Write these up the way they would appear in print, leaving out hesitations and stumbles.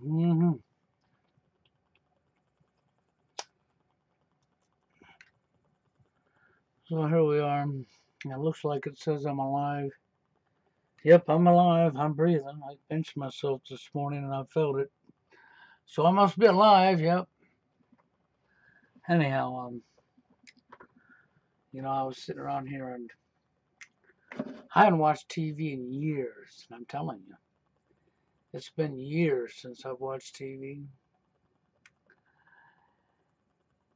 Mm-hmm. So here we are. It looks like it says I'm alive. Yep, I'm alive. I'm breathing. I pinched myself this morning and I felt it. So I must be alive. Yep. Anyhow, I was sitting around here and I hadn't watched TV in years. And I'm telling you, it's been years since I've watched TV.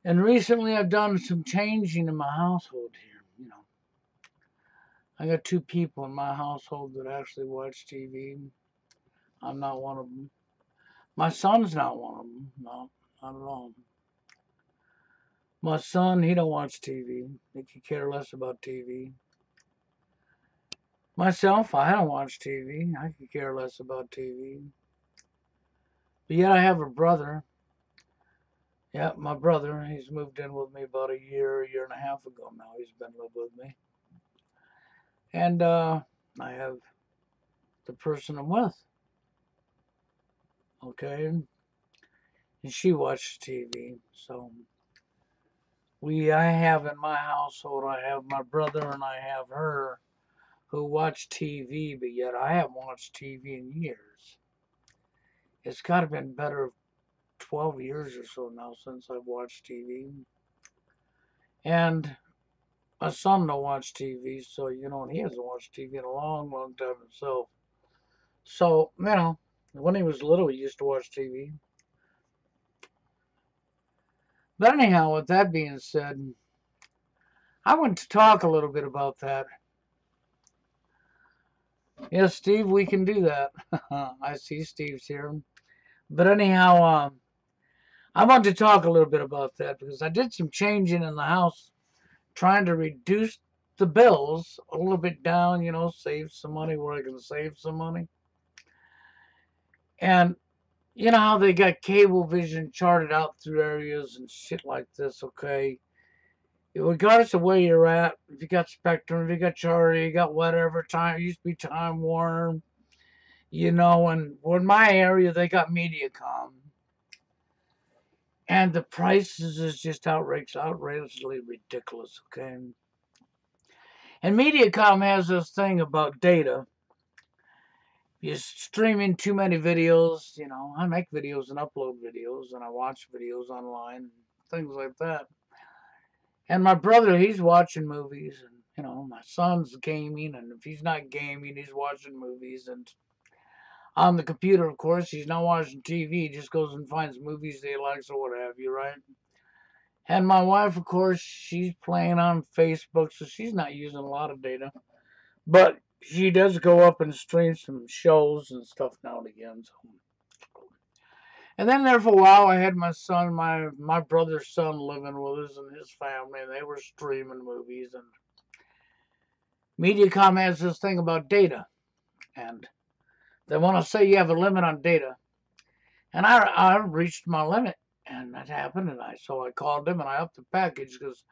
And recently I've done some changing in my household here. I got two people in my household that actually watch TV. I'm not one of them. My son's not one of them. No, not at all. My son, he don't watch TV. He could care less about TV. Myself, I don't watch TV. I could care less about TV. But yet I have a brother. Yeah, my brother. He's moved in with me about a year and a half ago now. He's been living with me. And I have the person I'm with. Okay. And she watches TV. So I have in my household, I have my brother and I have her who watch TV, but yet I haven't watched TV in years. It's got to have been better 12 years or so now since I've watched TV. And my son don't watch TV, so, and he hasn't watched TV in a long, long time himself. So, when he was little, he used to watch TV. But anyhow, with that being said, I want to talk a little bit about that. Yes, Steve, we can do that. I see Steve's here. But anyhow, I want to talk a little bit about that because I did some changing in the house, trying to reduce the bills a little bit down, save some money where I can save some money. And you know how they got cable vision charted out through areas and shit like this, okay? Regardless of where you're at, if you got Spectrum, if you got Charter, you got whatever time, it used to be Time Warner, and in my area, they got MediaCom. And the prices is just outrageously ridiculous, okay? And MediaCom has this thing about data. You're streaming too many videos, I make videos and upload videos and I watch videos online, things like that. And my brother, he's watching movies, and my son's gaming, and if he's not gaming, he's watching movies. And on the computer, of course, he's not watching TV. He just goes and finds movies that he likes or what have you, right? And my wife, of course, she's playing on Facebook, so she's not using a lot of data. But she does go up and stream some shows and stuff now and again. So. And then there for a while, I had my son, my brother's son, living with us and his family, and they were streaming movies. And Mediacom has this thing about data, and they want to say you have a limit on data. And I reached my limit, and that happened. And so I called them and I upped the package because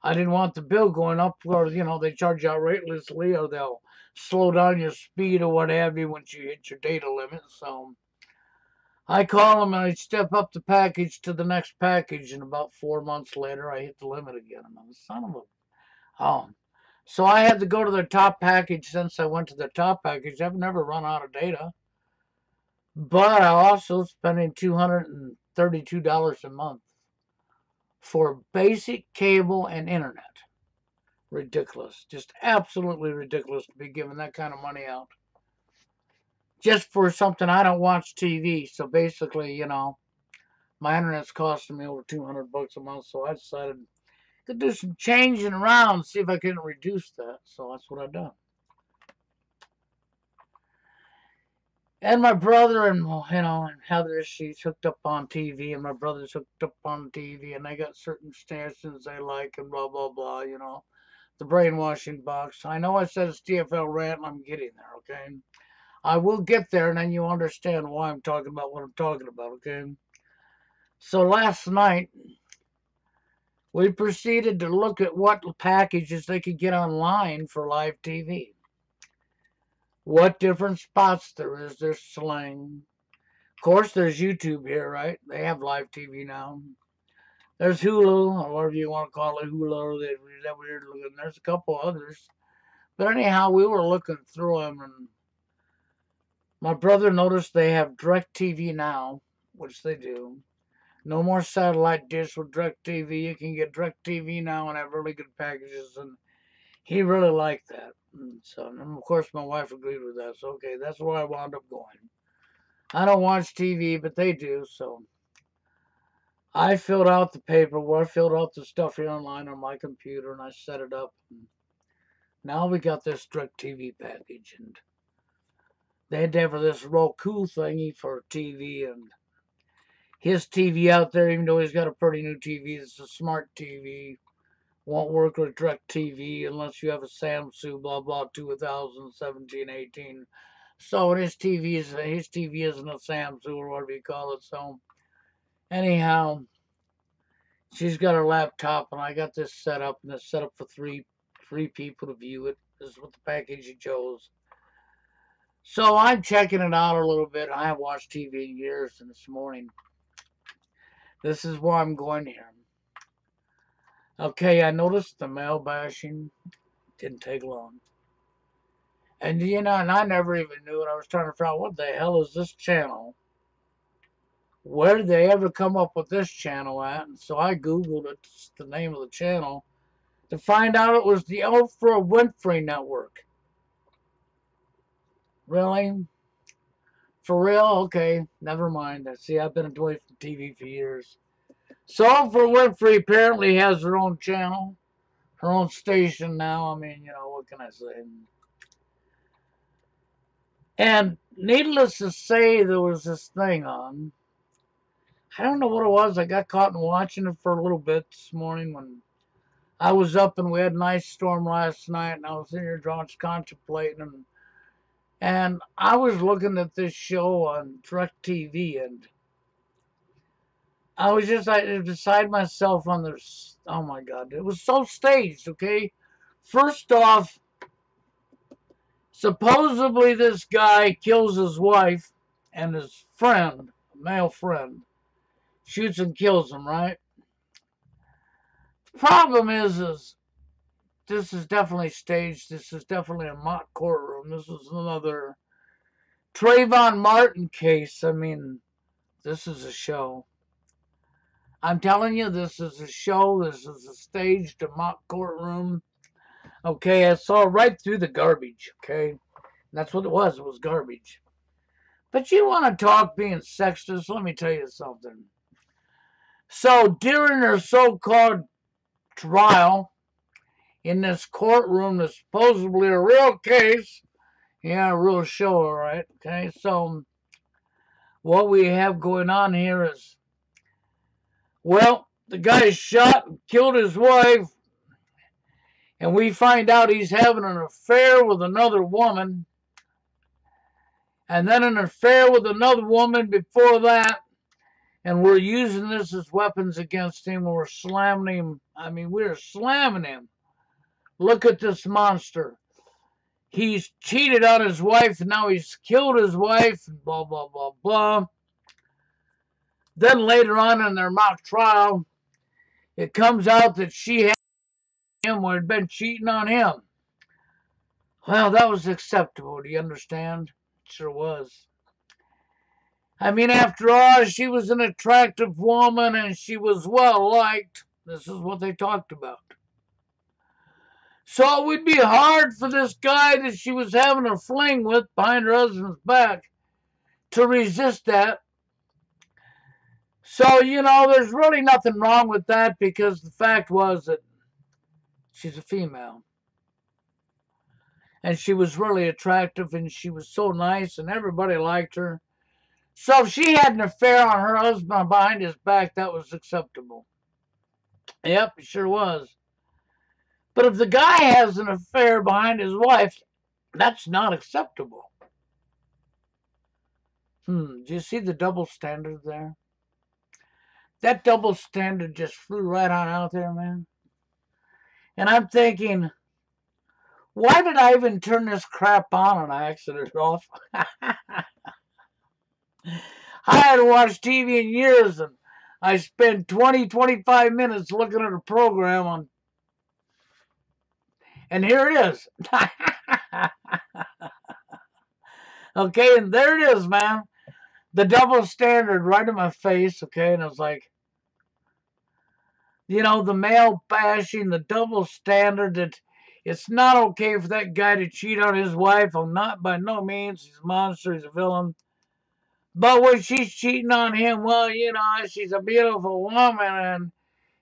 I didn't want the bill going up, or they charge you outrageously, or they'll slow down your speed or what have you once you hit your data limit. So I call them and I step up the package to the next package, and about 4 months later, I hit the limit again. And I'm son of a oh. So I had to go to the top package since I went to the top package. I've never run out of data, but I also spending $232 a month for basic cable and internet. Ridiculous, just absolutely ridiculous to be giving that kind of money out just for something I don't watch TV. So basically, my internet's costing me over $200 a month. So I decided to do some changing around, see if I can reduce that. So that's what I've done. And my brother and Heather, she's hooked up on TV, and my brother's hooked up on TV, and they got certain stations they like, and blah blah blah. The brainwashing box. I know I said it's TFL Rant, and I'm getting there. Okay, I will get there, and then you understand why I'm talking about what I'm talking about. Okay. So last night we proceeded to look at what packages they could get online for live TV. What different spots there is. There's Sling, course, there's YouTube here, right? They have live TV now. There's Hulu, or whatever you want to call it, Hulu, or that weird looking. There's a couple others. But anyhow, we were looking through them, and my brother noticed they have DirecTV now, which they do. No more satellite dish with DirecTV. You can get DirecTV now and have really good packages, and he really liked that. And so, and of course, my wife agreed with that. So, okay, that's where I wound up going. I don't watch TV, but they do, so I filled out the paperwork, filled out the stuff here online on my computer, and I set it up. And now we got this DirecTV package, and they had to have this Roku thingy for TV, and his TV out there, even though he's got a pretty new TV, it's a smart TV, won't work with DirecTV unless you have a Samsung, blah blah, 2017, 18. So his TV isn't a Samsung or whatever you call it. So anyhow, she's got her laptop, and I got this set up, and it's set up for three people to view it. This is what the package he chose. So I'm checking it out a little bit. I haven't watched TV in years, and this morning, this is where I'm going here. Okay, I noticed the male bashing didn't take long. And and I never even knew it. I was trying to figure out what the hell is this channel? Where did they ever come up with this channel at? And so I Googled it, the name of the channel, to find out it was the Oprah Winfrey Network. Really? For real? Okay, never mind. See, I've been away from TV for years. So Oprah Winfrey apparently has her own channel, her own station now. I mean, what can I say? And needless to say, there was this thing on. I don't know what it was. I got caught in watching it for a little bit this morning when I was up, and we had a nice storm last night, and I was in here just contemplating, and I was looking at this show on DirecTV, and I was just beside myself on this. Oh my God, it was so staged. Okay, first off, supposedly this guy kills his wife and his friend, a male friend, shoots and kills him. Right. The problem is this is definitely staged. This is definitely a mock courtroom. This is another Trayvon Martin case. I mean, this is a show. I'm telling you, this is a show. This is a staged mock courtroom. Okay, I saw right through the garbage. Okay, and that's what it was. It was garbage. But you want to talk being sexist? Let me tell you something. So during their so-called trial in this courtroom, that's supposedly a real case. Yeah, a real show, all right. Okay, so what we have going on here is, well, the guy shot and killed his wife, and we find out he's having an affair with another woman, and then an affair with another woman before that, and we're using this as weapons against him. We're slamming him. I mean, we're slamming him. Look at this monster. He's cheated on his wife, and now he's killed his wife, and blah, blah, blah, blah. Then later on in their mock trial, it comes out that she had him or had been cheating on him. Well, that was acceptable. Do you understand? It sure was. I mean, after all, she was an attractive woman and she was well liked. This is what they talked about. So it would be hard for this guy that she was having a fling with behind her husband's back to resist that. So, there's really nothing wrong with that, because the fact was that she's a female. And she was really attractive, and she was so nice, and everybody liked her. So if she had an affair on her husband behind his back, that was acceptable. Yep, it sure was. But if the guy has an affair behind his wife, that's not acceptable. Do you see the double standard there? That double standard just flew right on out there, man. And I'm thinking, why did I even turn this crap on and I exited it off? I hadn't watched TV in years, and I spent 20, 25 minutes looking at a program on, and here it is. Okay, and there it is, man. The double standard right in my face, okay, and I was like, the male bashing, the double standard that it's not okay for that guy to cheat on his wife. I'm not, by no means. He's a monster, he's a villain. But when she's cheating on him, well, she's a beautiful woman,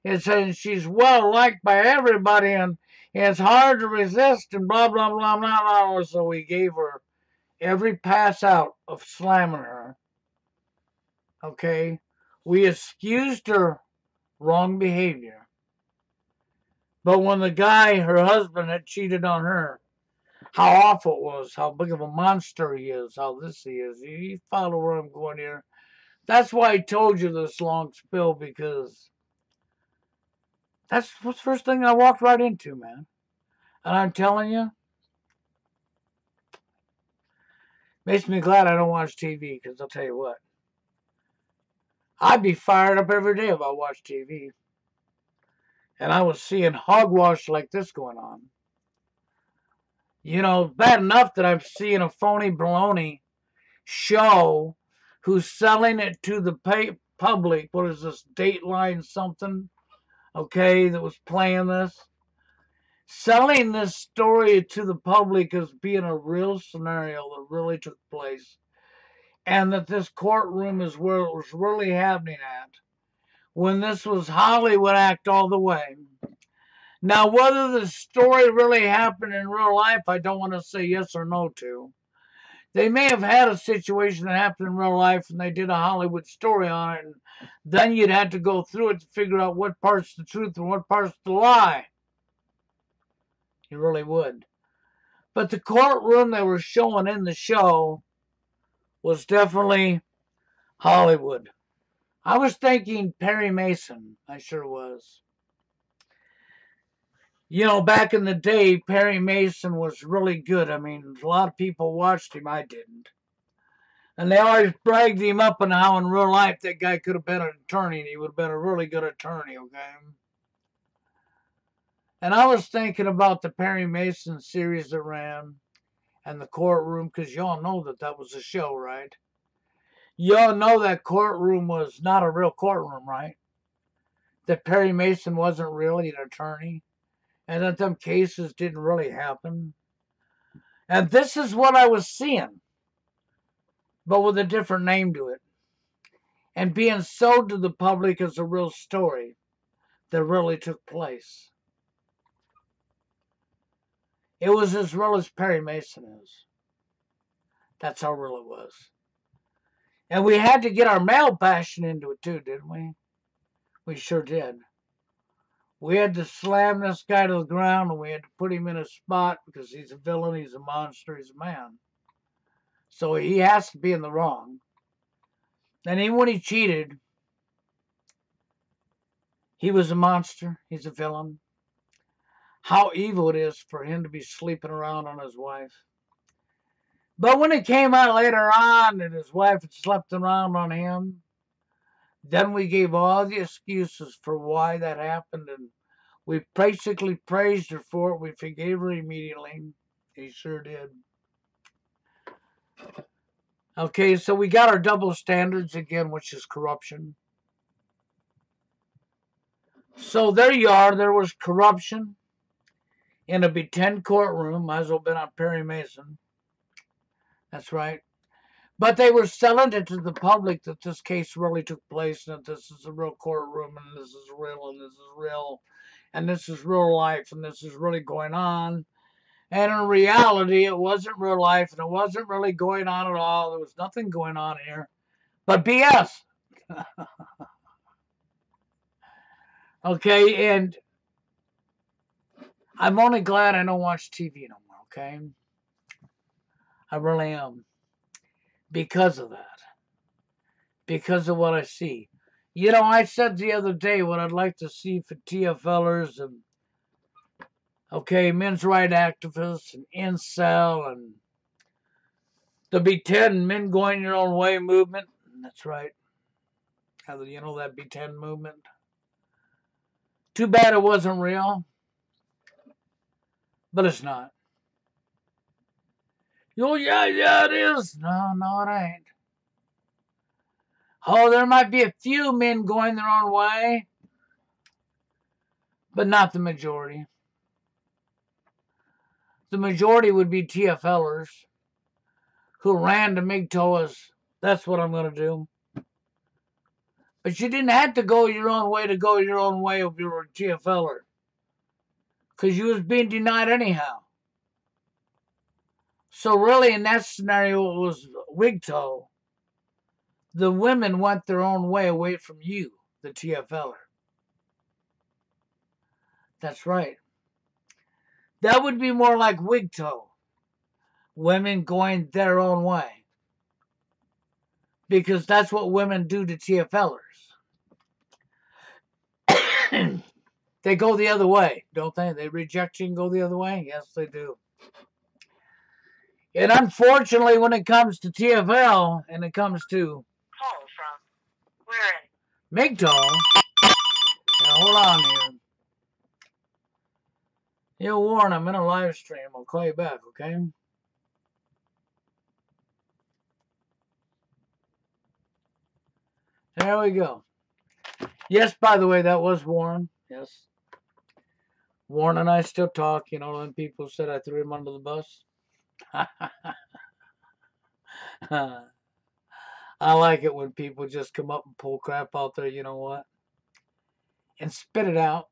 and she's well liked by everybody, and it's hard to resist, and blah, blah, blah, blah, blah. So we gave her every pass out of slamming her. Okay? We excused her wrong behavior. But when the guy, her husband, had cheated on her, how awful it was, how big of a monster he is, how this he is. You follow where I'm going here. That's why I told you this long spill, because that's the first thing I walked right into, man. And I'm telling you, makes me glad I don't watch TV, because I'll tell you what, I'd be fired up every day if I watched TV. And I was seeing hogwash like this going on. Bad enough that I'm seeing a phony baloney show who's selling it to the public. What is this, Dateline something? Okay, that was playing this. Selling this story to the public as being a real scenario that really took place. And that this courtroom is where it was really happening at. When this was Hollywood act all the way. Now, whether the story really happened in real life, I don't want to say yes or no to. They may have had a situation that happened in real life and they did a Hollywood story on it, and then you'd have to go through it to figure out what part's the truth and what part's the lie. You really would. But the courtroom they were showing in the show was definitely Hollywood. I was thinking Perry Mason. I sure was. Back in the day, Perry Mason was really good. I mean, a lot of people watched him. I didn't. And they always bragged him up on how in real life that guy could have been an attorney, and he would have been a really good attorney, okay? And I was thinking about the Perry Mason series that ran and the courtroom, because y'all know that was a show, right? Y'all know that courtroom was not a real courtroom, right? That Perry Mason wasn't really an attorney, and that them cases didn't really happen. And this is what I was seeing, but with a different name to it. And being sold to the public as a real story that really took place. It was as real as Perry Mason is. That's how real it was. And we had to get our male passion into it too, didn't we? We sure did. We had to slam this guy to the ground, and we had to put him in a spot because he's a villain, he's a monster, he's a man. So he has to be in the wrong. And even when he cheated, he was a monster, he's a villain. How evil it is for him to be sleeping around on his wife. But when it came out later on that his wife had slept around on him, then we gave all the excuses for why that happened, and we basically praised her for it. We forgave her immediately. He sure did. Okay, so we got our double standards again, which is corruption. So there you are. There was corruption in a B10 courtroom. Might as well have been on Perry Mason. That's right. But they were selling it to the public that this case really took place, and that this is a real courtroom, and this is real, and this is real, and this is real life, and this is really going on. And in reality, it wasn't real life, and it wasn't really going on at all. There was nothing going on here but BS. Okay, and I'm only glad I don't watch TV no more, okay? I really am. Because of that. Because of what I see. I said the other day what I'd like to see for TFLers and, okay, men's rights activists and incel and the B10 men going your own way movement. That's right. You know that B10 movement? Too bad it wasn't real, but it's not. Oh, yeah, it is. No, it ain't. Oh, there might be a few men going their own way, but not the majority. The majority would be TFLers who ran to MGTOW as, that's what I'm going to do. But you didn't have to go your own way to go your own way if you were a TFLer. Because you was being denied anyhow. So really, in that scenario, it was WGTOW. The women went their own way away from you, the TFLer. That's right. That would be more like WGTOW. Women going their own way. Because that's what women do to TFLers. They go the other way, don't they? They reject you and go the other way? Yes, they do. And unfortunately, when it comes to TFL and it comes to call from where in MGTOW, hold on here. Yeah, Warren, I'm in a live stream. I'll call you back, okay? There we go. Yes, by the way, that was Warren. Yes. Warren and I still talk. You know, when people said I threw him under the bus. I like it when people just come up and pull crap out there, you know what? And spit it out.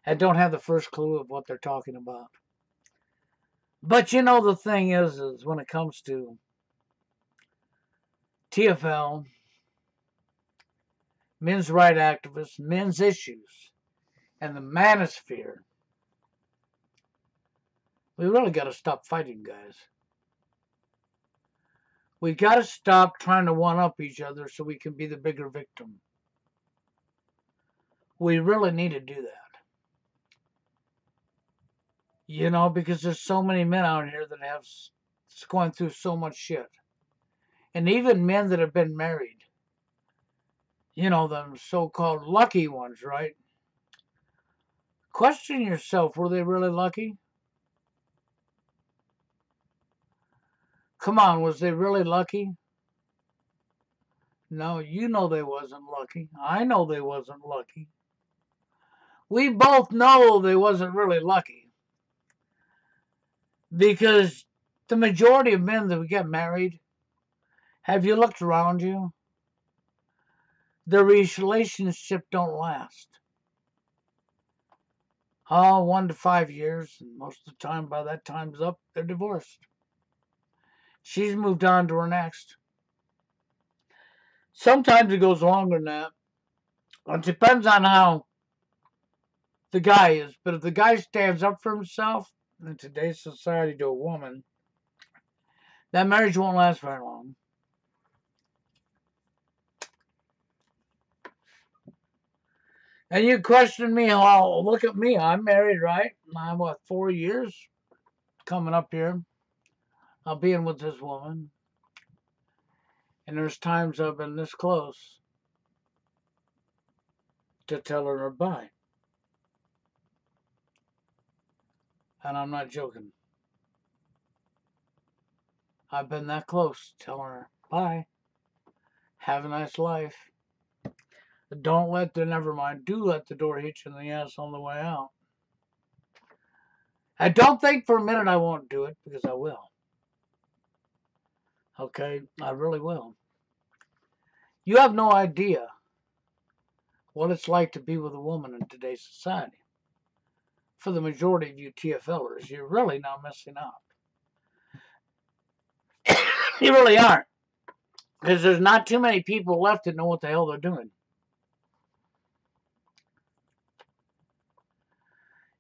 And don't have the first clue of what they're talking about. But you know, the thing is when it comes to TFL, men's rights activists, men's issues, and the manosphere, we really got to stop fighting, guys. We got to stop trying to one-up each other so we can be the bigger victim. We really need to do that. You know, because there's so many men out here that have going through so much shit. And even men that have been married. You know, the so-called lucky ones, right? Question yourself, were they really lucky? Come on, was they really lucky? No, you know they wasn't lucky. I know they wasn't lucky. We both know they wasn't really lucky. Because the majority of men that get married, have you looked around you? Their relationship don't last. 1 to 5 years, and most of the time, by that time's up, they're divorced. She's moved on to her next. Sometimes it goes longer than that. It depends on how the guy is. But if the guy stands up for himself in today's society to a woman, that marriage won't last very long. And you question me, look at me, I'm married, right? I'm 4 years coming up here. I'll be in with this woman. And there's times I've been this close to tell her goodbye. And I'm not joking. I've been that close to telling her, bye. Have a nice life. Don't let the, never mind, do let the door hit you in the ass on the way out. I don't think for a minute I won't do it, because I will. Okay, I really will. You have no idea what it's like to be with a woman in today's society. For the majority of you TFLers, you're really not missing out. You really aren't. Because there's not too many people left that know what the hell they're doing.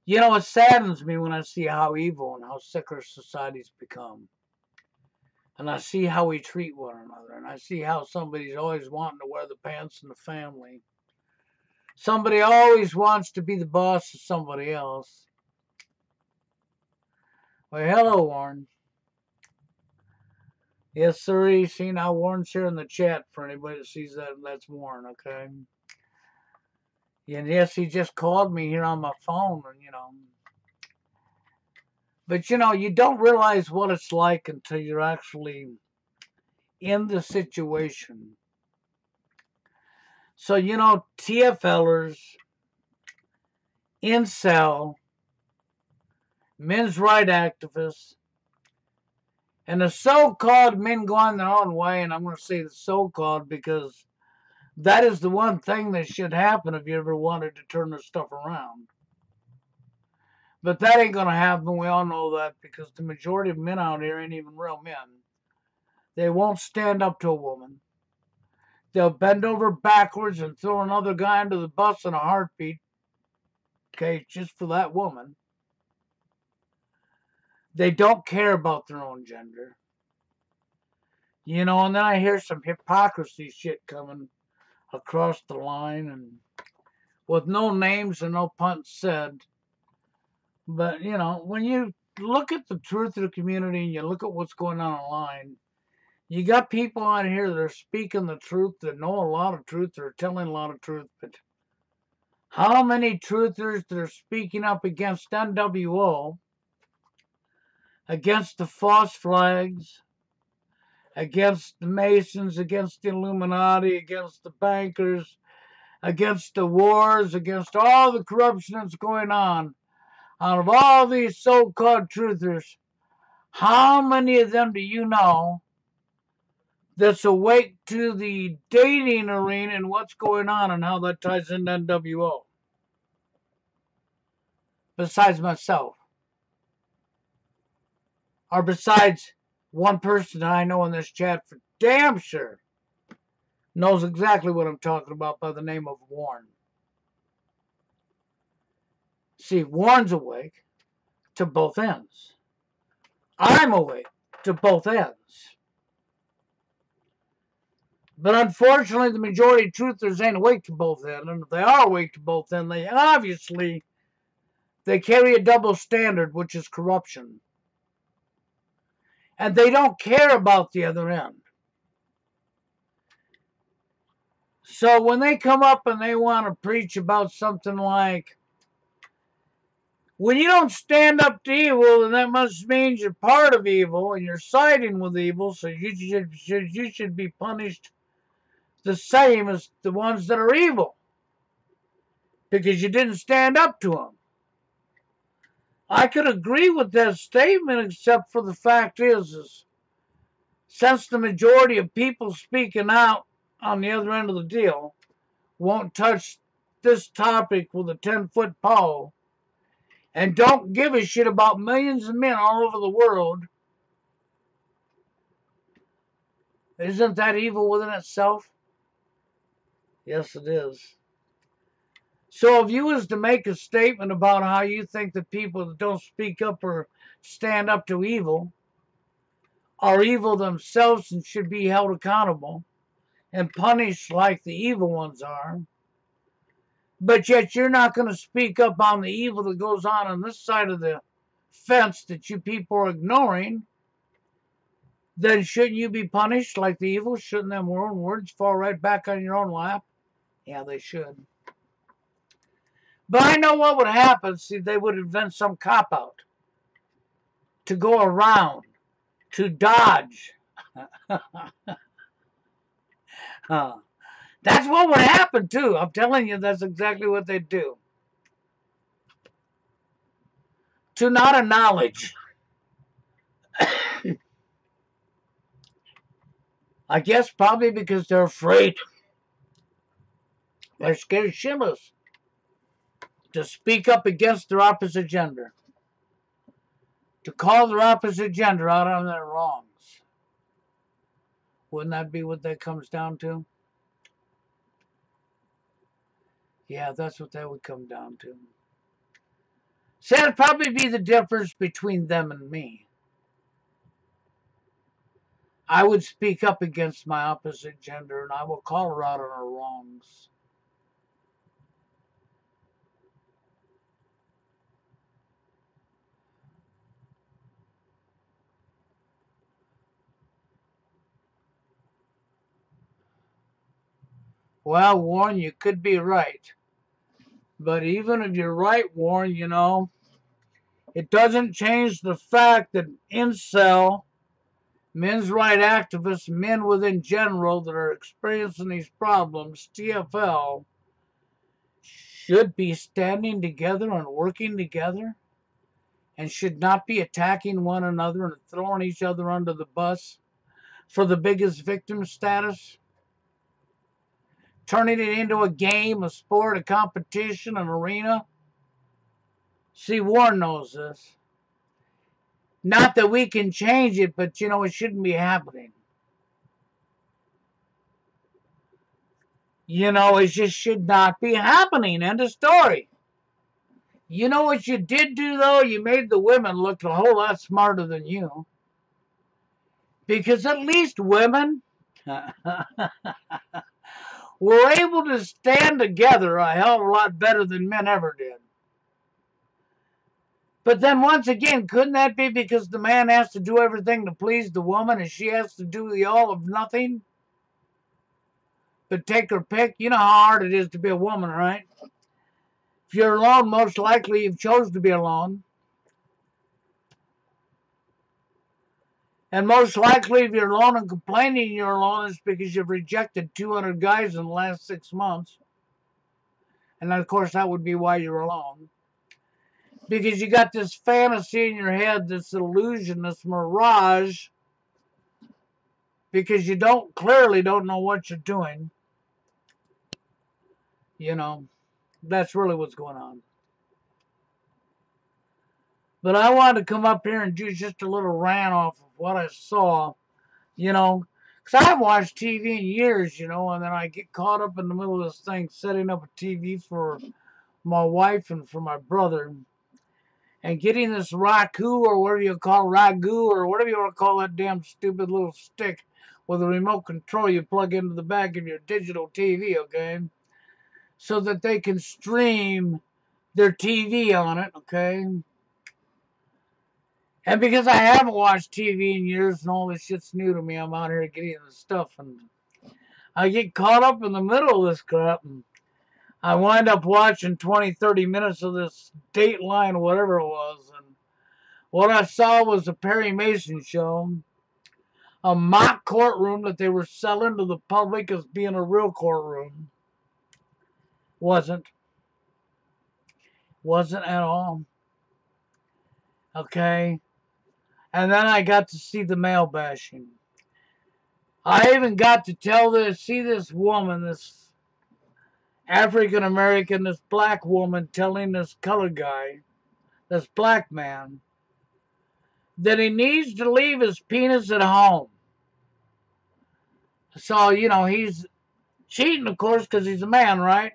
You know, it saddens me when I see how evil and how sick our society's become. And I see how we treat one another. And I see how somebody's always wanting to wear the pants in the family. Somebody always wants to be the boss of somebody else. Well, hello, Warren. Yes, sir. See, now Warren's here in the chat for anybody that sees that. That's Warren, okay? And yes, he just called me here on my phone, and But you don't realize what it's like until you're actually in the situation. So, TFLers, incel, men's right activists, and the so-called men going their own way, and I'm going to say the so-called because that is the one thing that should happen if you ever wanted to turn this stuff around. But that ain't going to happen. We all know that because the majority of men out here ain't even real men. They won't stand up to a woman. They'll bend over backwards and throw another guy under the bus in a heartbeat, okay, just for that woman. They don't care about their own gender. And then I hear some hypocrisy shit coming across the line and with no names and no puns said. But, when you look at the truth of the community and you look at what's going on online, you got people on here that are speaking the truth, that know a lot of truth, that are telling a lot of truth, but how many truthers that are speaking up against NWO, against the false flags, against the Masons, against the Illuminati, against the bankers, against the wars, against all the corruption that's going on, out of all these so-called truthers, how many of them do you know that's awake to the dating arena and what's going on and how that ties into NWO? Besides myself. Or besides one person I know in this chat for damn sure knows exactly what I'm talking about by the name of Warren. See, Warren's awake to both ends. I'm awake to both ends. But unfortunately, the majority of truthers ain't awake to both ends. And if they are awake to both ends, they carry a double standard, which is corruption. And they don't care about the other end. So when they come up and they want to preach about something like, when you don't stand up to evil, then that must mean you're part of evil and you're siding with evil, so you should be punished the same as the ones that are evil because you didn't stand up to them. I could agree with that statement, except for the fact is since the majority of people speaking out on the other end of the deal won't touch this topic with a 10-foot pole and don't give a shit about millions of men all over the world, isn't that evil within itself? Yes, it is. So if you was to make a statement about how you think the people that don't speak up or stand up to evil are evil themselves and should be held accountable and punished like the evil ones are, but yet you're not going to speak up on the evil that goes on this side of the fence that you people are ignoring, then shouldn't you be punished like the evil? Shouldn't them own words fall right back on your own lap? Yeah, they should. But I know what would happen. See, they would invent some cop-out to go around, to dodge. That's what would happen, too. I'm telling you, that's exactly what they'd do. To not acknowledge. I guess probably because they're afraid. They're scared shitless to speak up against their opposite gender. To call their opposite gender out on their wrongs. Wouldn't that be what that comes down to? Yeah, that's what that would come down to. See, that'd probably be the difference between them and me. I would speak up against my opposite gender and I will call her out on her wrongs. Well, Warren, you could be right. But even if you're right, Warren, it doesn't change the fact that incel, men's right activists, men within general that are experiencing these problems, TFL, should be standing together and working together and should not be attacking one another and throwing each other under the bus for the biggest victim status, turning it into a game, a sport, a competition, an arena. See, Warren knows this. Not that we can change it, but it shouldn't be happening. It just should not be happening. End of story. You know what you did do, though? You made the women look a whole lot smarter than you. Because at least women were able to stand together a hell of a lot better than men ever did. But then once again, couldn't that be because the man has to do everything to please the woman and she has to do the all of nothing? But take her pick. You know how hard it is to be a woman, right? If you're alone, most likely you've chosen to be alone. And most likely if you're alone and complaining you're alone, it's because you've rejected 200 guys in the last 6 months. And of course that would be why you're alone. Because you got this fantasy in your head, this illusion, this mirage, because you clearly don't know what you're doing. That's really what's going on. But I wanted to come up here and do just a little rant off of what I saw, because I haven't watched TV in years, and then I get caught up in the middle of this thing, setting up a TV for my wife and for my brother, and getting this ragu or whatever you call ragu or whatever you want to call that damn stupid little stick with a remote control you plug into the back of your digital TV, okay? So that they can stream their TV on it, okay? And because I haven't watched TV in years and all this shit's new to me, I'm out here getting the stuff and I get caught up in the middle of this crap and I wind up watching 20, 30 minutes of this Dateline, whatever it was, and what I saw was a Perry Mason show, a mock courtroom that they were selling to the public as being a real courtroom. Wasn't at all. Okay? And then I got to see the male bashing. I even got to see this woman, this African American, this black woman telling this colored guy, this black man, that he needs to leave his penis at home. So, he's cheating, of course, because he's a man, right?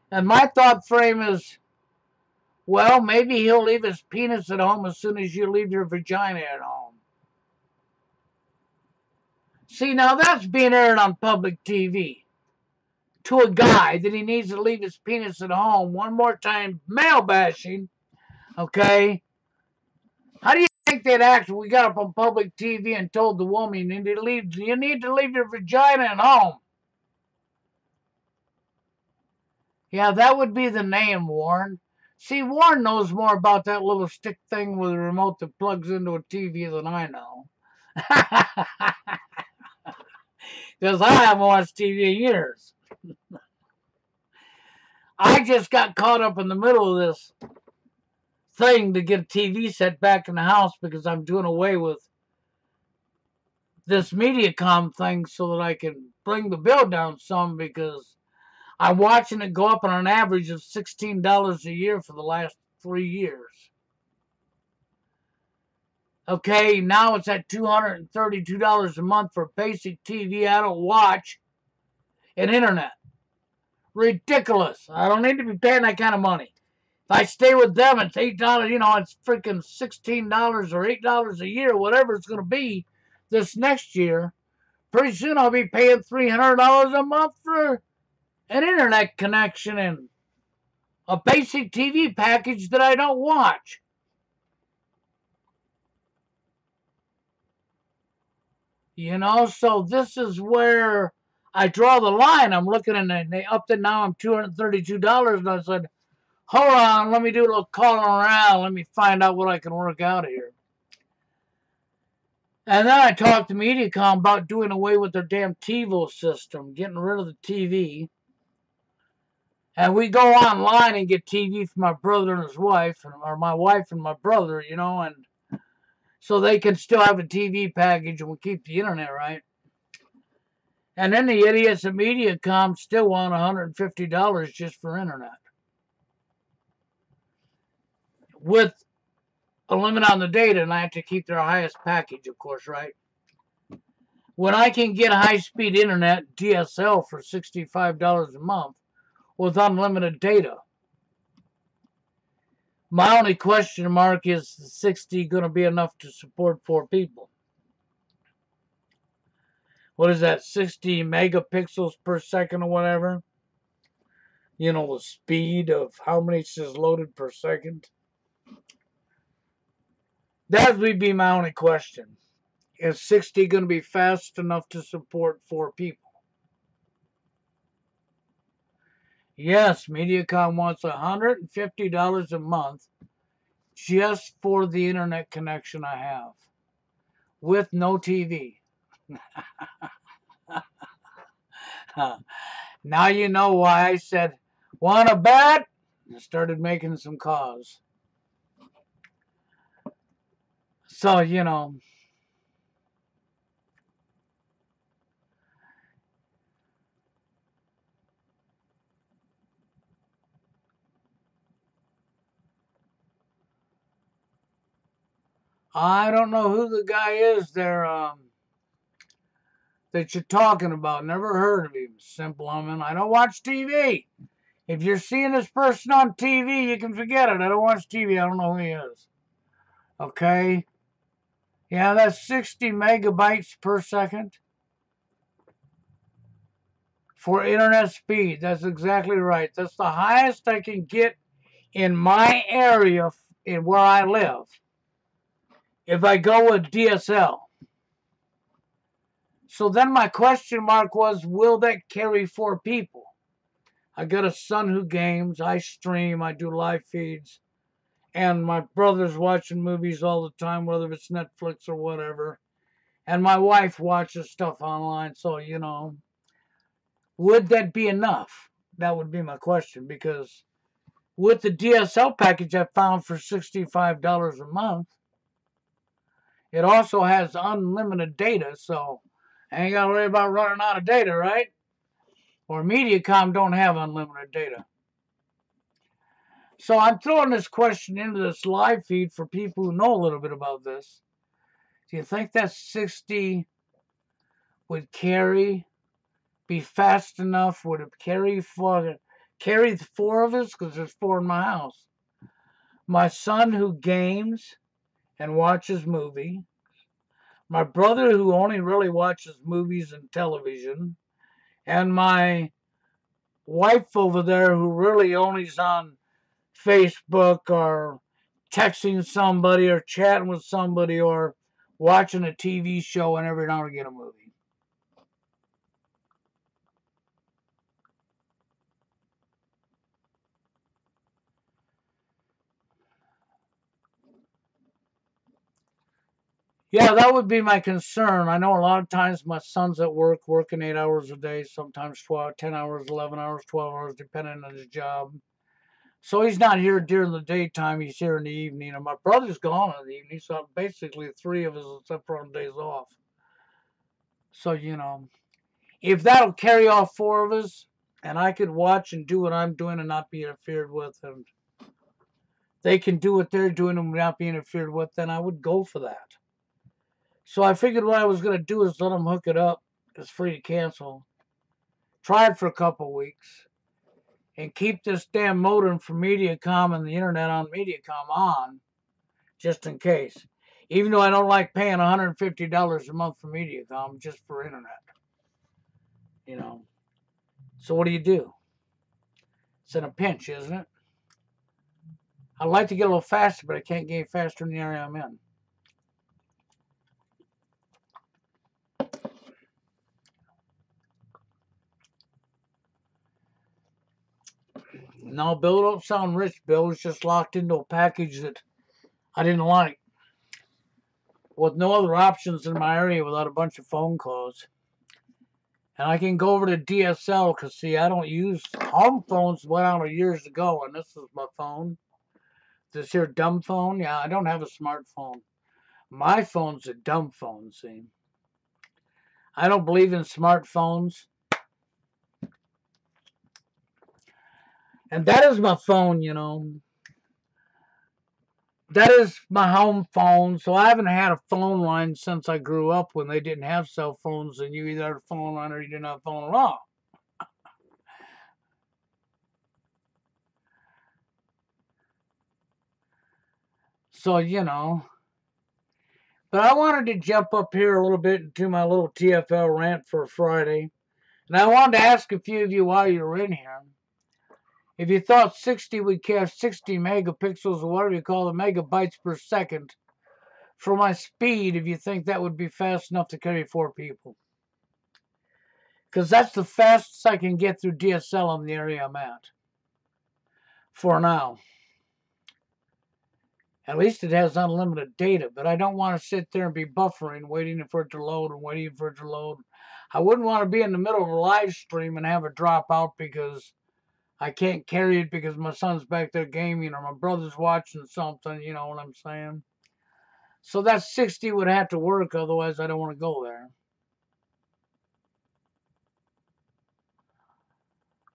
And my thought frame is, well, maybe he'll leave his penis at home as soon as you leave your vagina at home. See, now that's being aired on public TV. To a guy that he needs to leave his penis at home. One more time, male bashing. Okay? How do you think they'd act if we got up on public TV and told the woman you need to leave your vagina at home? Yeah, that would be the name, Warren. See, Warren knows more about that little stick thing with a remote that plugs into a TV than I know. Because I haven't watched TV in years. I just got caught up in the middle of this thing to get a TV set back in the house because I'm doing away with this MediaCom thing so that I can bring the bill down some because I'm watching it go up on an average of $16 a year for the last 3 years. Okay, now it's at $232 a month for basic TV I don't watch and internet. Ridiculous. I don't need to be paying that kind of money. If I stay with them, it's $8, it's freaking $16 or $8 a year, whatever it's going to be this next year. Pretty soon I'll be paying $300 a month for an internet connection and a basic TV package that I don't watch. So this is where I draw the line. I'm looking and they upped it. Now I'm $232. And I said, hold on, let me do a little calling around. Let me find out what I can work out of here. And then I talked to Mediacom about doing away with their damn TiVo system, getting rid of the TV. And we go online and get TV for my brother and his wife, or my wife and my brother, you know, and so they can still have a TV package and we keep the internet right. And then the idiots at Mediacom still want $150 just for internet. With a limit on the data, and I have to keep their highest package, of course, right? When I can get high-speed internet, DSL, for $65 a month with unlimited data. My only question mark is 60 going to be enough to support 4 people? What is that, 60 megapixels per second or whatever? You know, the speed of how many is loaded per second? That would be my only question. Is 60 going to be fast enough to support 4 people? Yes, Mediacom wants $150 a month just for the internet connection I have with no TV. Now you know why I said, want to bet? And started making some calls. So, you know, I don't know who the guy is there that you're talking about. Never heard of him. Simple, I don't watch TV. If you're seeing this person on TV, you can forget it. I don't watch TV. I don't know who he is. Okay? Yeah, that's 60 megabytes per second for internet speed. That's exactly right. That's the highest I can get in my area in where I live if I go with DSL. So then my question mark was, will that carry 4 people? I got a son who games, I stream, I do live feeds, and my brother's watching movies all the time, whether it's Netflix or whatever. And my wife watches stuff online, so, you know, would that be enough? That would be my question, because with the DSL package I found for $65 a month, it also has unlimited data, so I ain't got to worry about running out of data, right? Or Mediacom don't have unlimited data. So I'm throwing this question into this live feed for people who know a little bit about this. Do you think that 60 would be fast enough? Would it carry the 4 of us? Because there's 4 in my house. My son who games and watches movies. My brother who only really watches movies and television. And my wife over there who really only's on Facebook or texting somebody or chatting with somebody or watching a TV show and every now and again a movie. Yeah, that would be my concern. I know a lot of times my son's at work, working 8 hours a day, sometimes 12, 10 hours, 11 hours, 12 hours, depending on his job. So he's not here during the daytime, he's here in the evening. And my brother's gone in the evening, so basically 3 of us except for on days off. So, you know, if that'll carry all 4 of us, and I could watch and do what I'm doing and not be interfered with, and they can do what they're doing and not be interfered with, then I would go for that. So I figured what I was going to do is let them hook it up. It's free to cancel. Try it for a couple weeks. And keep this damn modem for Mediacom and the internet on Mediacom on, just in case. Even though I don't like paying $150 a month for Mediacom just for internet. You know. So what do? It's in a pinch, isn't it? I'd like to get a little faster, but I can't get any faster in the area I'm in. No, Bill don't sound rich. Bill was just locked into a package that I didn't like, with no other options in my area without a bunch of phone calls. And I can go over to DSL because, see, I don't use home phones. Went out years ago, and this is my phone. This here dumb phone. Yeah, I don't have a smartphone. My phone's a dumb phone, see. I don't believe in smartphones. And that is my phone, you know. That is my home phone. So I haven't had a phone line since I grew up when they didn't have cell phones and you either had a phone line or you didn't have a phone at all. So, you know. But I wanted to jump up here a little bit into my little TFL rant for Friday. And I wanted to ask a few of you while you were in here. If you thought 60 would catch 60 megapixels or whatever you call it, megabytes per second, for my speed, if you think that would be fast enough to carry 4 people. Because that's the fastest I can get through DSL in the area I'm at. For now. At least it has unlimited data, but I don't want to sit there and be buffering, waiting for it to load and waiting for it to load. I wouldn't want to be in the middle of a live stream and have it drop out because I can't carry it because my son's back there gaming or my brother's watching something, you know what I'm saying? So that 60 would have to work, otherwise I don't want to go there.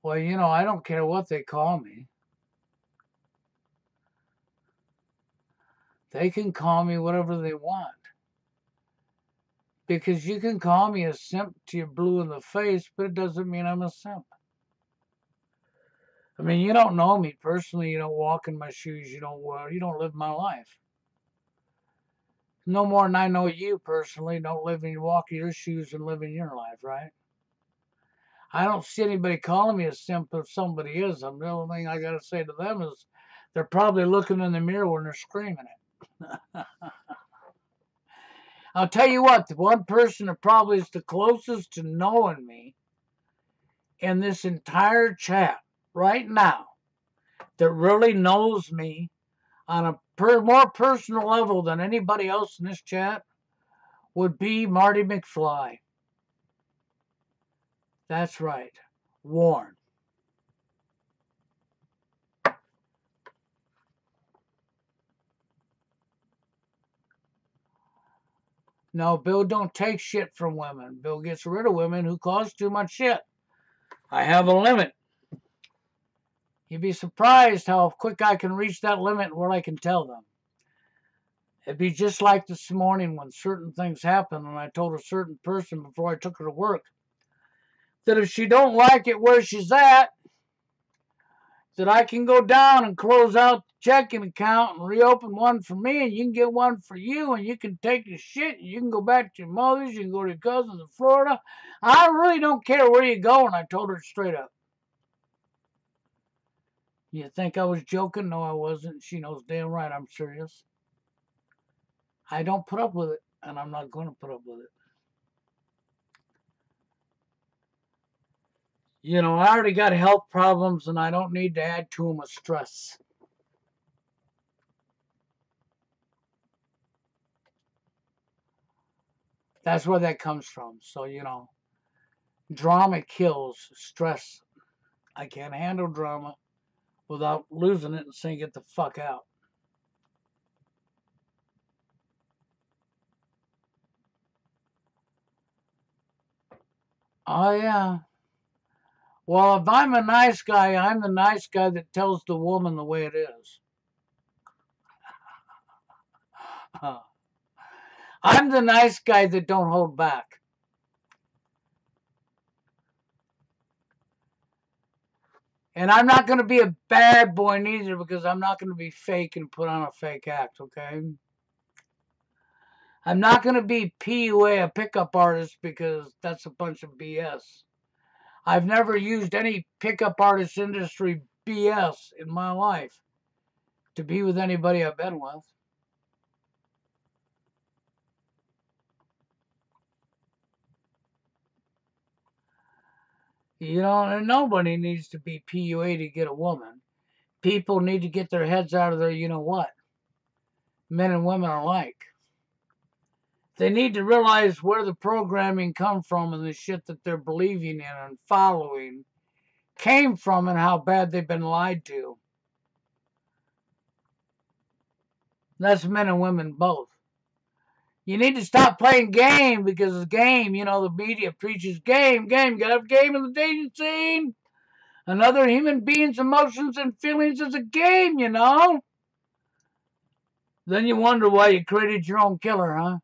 Well, you know, I don't care what they call me. They can call me whatever they want. Because you can call me a simp till you're blue in the face, but it doesn't mean I'm a simp. I mean, you don't know me personally. You don't walk in my shoes. You don't live my life. No more than I know you personally. Don't walk in your shoes and live in your life, right? I don't see anybody calling me a simp if somebody is. The only thing I got to say to them is they're probably looking in the mirror when they're screaming it. I'll tell you what, the one person that probably is the closest to knowing me in this entire chat right now that really knows me on a more personal level than anybody else in this chat would be Marty McFly. That's right, Warren. No, Bill don't take shit from women. Bill gets rid of women who cause too much shit. I have a limit. You'd be surprised how quick I can reach that limit where I can tell them. It'd be just like this morning when certain things happened and I told a certain person before I took her to work that if she don't like it where she's at, that I can go down and close out the checking account and reopen one for me, and you can get one for you, and you can take your shit, and you can go back to your mother's, you can go to your cousins in Florida. I really don't care where you go, and I told her straight up. You think I was joking? No, I wasn't. She knows damn right I'm serious. I don't put up with it, and I'm not going to put up with it. You know, I already got health problems, and I don't need to add to them with stress. That's where that comes from. So, you know, drama kills stress. I can't handle drama without losing it and saying, get the fuck out. Oh, yeah. Well, if I'm a nice guy, I'm the nice guy that tells the woman the way it is. I'm the nice guy that don't hold back. And I'm not going to be a bad boy neither because I'm not going to be fake and put on a fake act, okay? I'm not going to be PUA, a pickup artist, because that's a bunch of BS. I've never used any pickup artist industry BS in my life to be with anybody I've been with. And nobody needs to be PUA to get a woman. People need to get their heads out of their what. Men and women alike. They need to realize where the programming come from and the shit that they're believing in and following came from and how bad they've been lied to. That's men and women both. You need to stop playing game because the game, the media preaches game. Gotta have game in the dating scene. Another human being's emotions and feelings is a game, Then you wonder why you created your own killer, huh?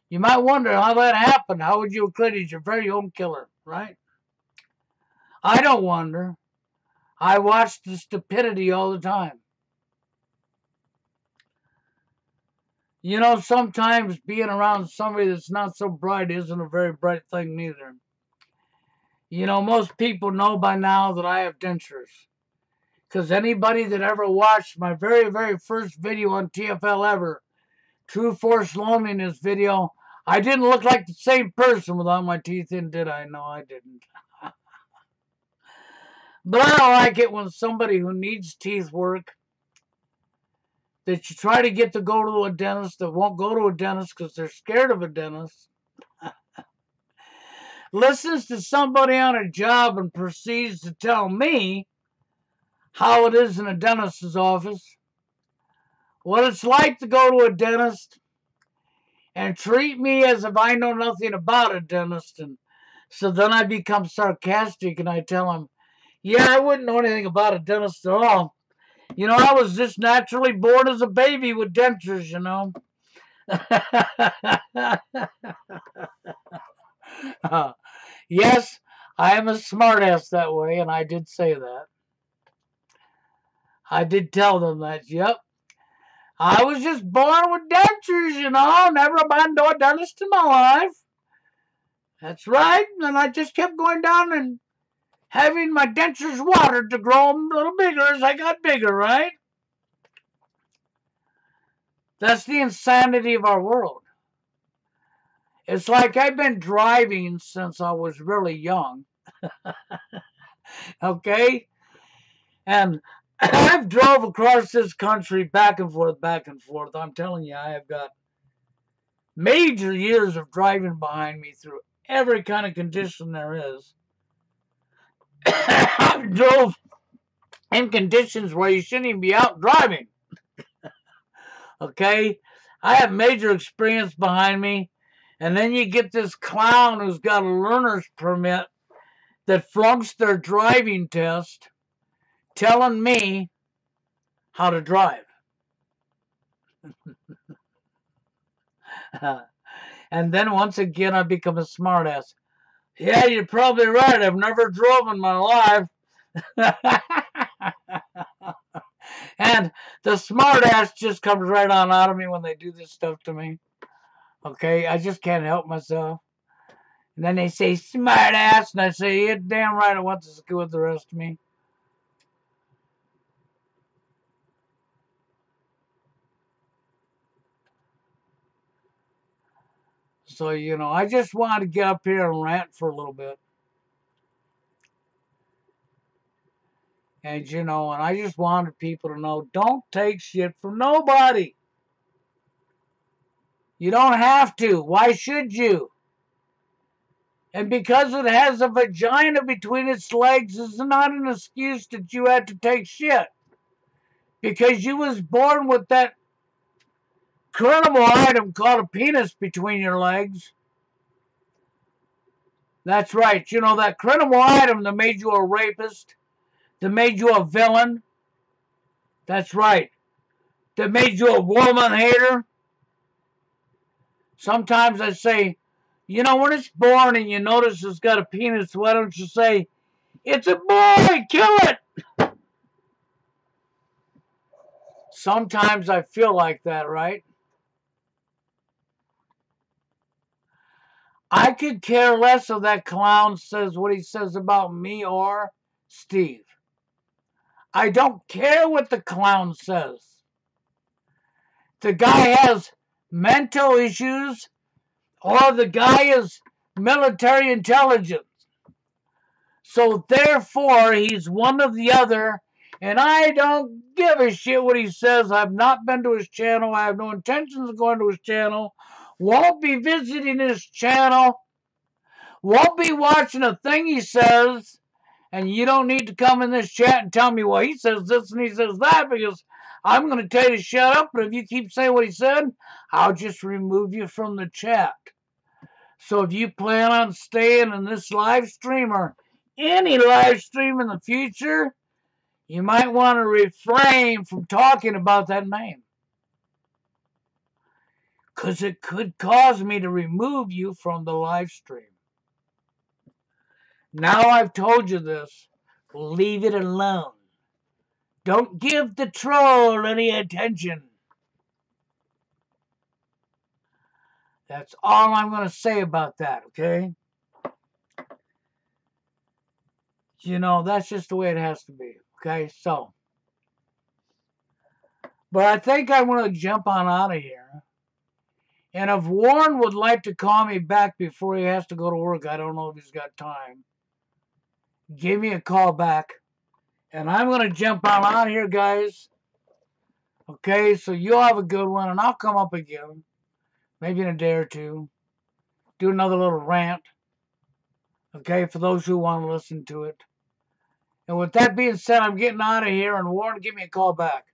You might wonder how that happened. How would you have created your very own killer, right? I don't wonder. I watch the stupidity all the time. Sometimes being around somebody that's not so bright isn't a very bright thing neither. Most people know by now that I have dentures. Because anybody that ever watched my very, very first video on TFL ever, True Force Loneliness video, I didn't look like the same person without my teeth in, did I? No, I didn't. But I don't like it when somebody who needs teeth work, that you try to get to go to a dentist that won't go to a dentist because they're scared of a dentist, listens to somebody on a job and proceeds to tell me how it is in a dentist's office, what it's like to go to a dentist, and treat me as if I know nothing about a dentist. And so then I become sarcastic and I tell him, yeah, I wouldn't know anything about a dentist at all. I was just naturally born as a baby with dentures, Yes, I am a smartass that way, and I did say that. I did tell them that, yep. I was just born with dentures, never been to a dentist in my life. That's right, and I just kept going down and having my dentures watered to grow them a little bigger as I got bigger, right? That's the insanity of our world. It's like I've been driving since I was really young. Okay? And I've drove across this country back and forth, back and forth. I'm telling you, I have got major years of driving behind me through every kind of condition there is. I've drove in conditions where you shouldn't even be out driving. Okay? I have major experience behind me. And then you get this clown who's got a learner's permit that flunks their driving test telling me how to drive. And then once again, I become a smartass. Yeah, you're probably right. I've never drove in my life. And the smartass just comes right on out of me when they do this stuff to me. Okay, I just can't help myself. And then they say smartass, and I say, yeah, damn right, I went to school with the rest of me. So, I just wanted to get up here and rant for a little bit. And, and I just wanted people to know, don't take shit from nobody. You don't have to. Why should you? And because it has a vagina between its legs is not an excuse that you had to take shit. Because you was born with that criminal item called a penis between your legs. That's right. That criminal item that made you a rapist, that made you a villain. That's right. That made you a woman hater. Sometimes I say, when it's born and you notice it's got a penis, why don't you say, it's a boy, kill it? Sometimes I feel like that, right? I could care less if that clown says what he says about me or Steve. I don't care what the clown says. The guy has mental issues or the guy is military intelligence. So therefore, he's one of the other, and I don't give a shit what he says. I've not been to his channel. I have no intentions of going to his channel. Won't be visiting his channel. Won't be watching a thing he says. And you don't need to come in this chat and tell me, well, he says this and he says that, because I'm going to tell you to shut up. But if you keep saying what he said, I'll just remove you from the chat. So if you plan on staying in this live stream or any live stream in the future, you might want to refrain from talking about that name. Because it could cause me to remove you from the live stream. Now I've told you this, leave it alone. Don't give the troll any attention. That's all I'm going to say about that, okay? You know, that's just the way it has to be, okay? So, but I think I want to jump on out of here. And if Warren would like to call me back before he has to go to work, I don't know if he's got time, give me a call back. And I'm going to jump on out of here, guys. Okay, so you'll have a good one, and I'll come up again, maybe in a day or two, do another little rant, okay, for those who want to listen to it. And with that being said, I'm getting out of here, and Warren, give me a call back.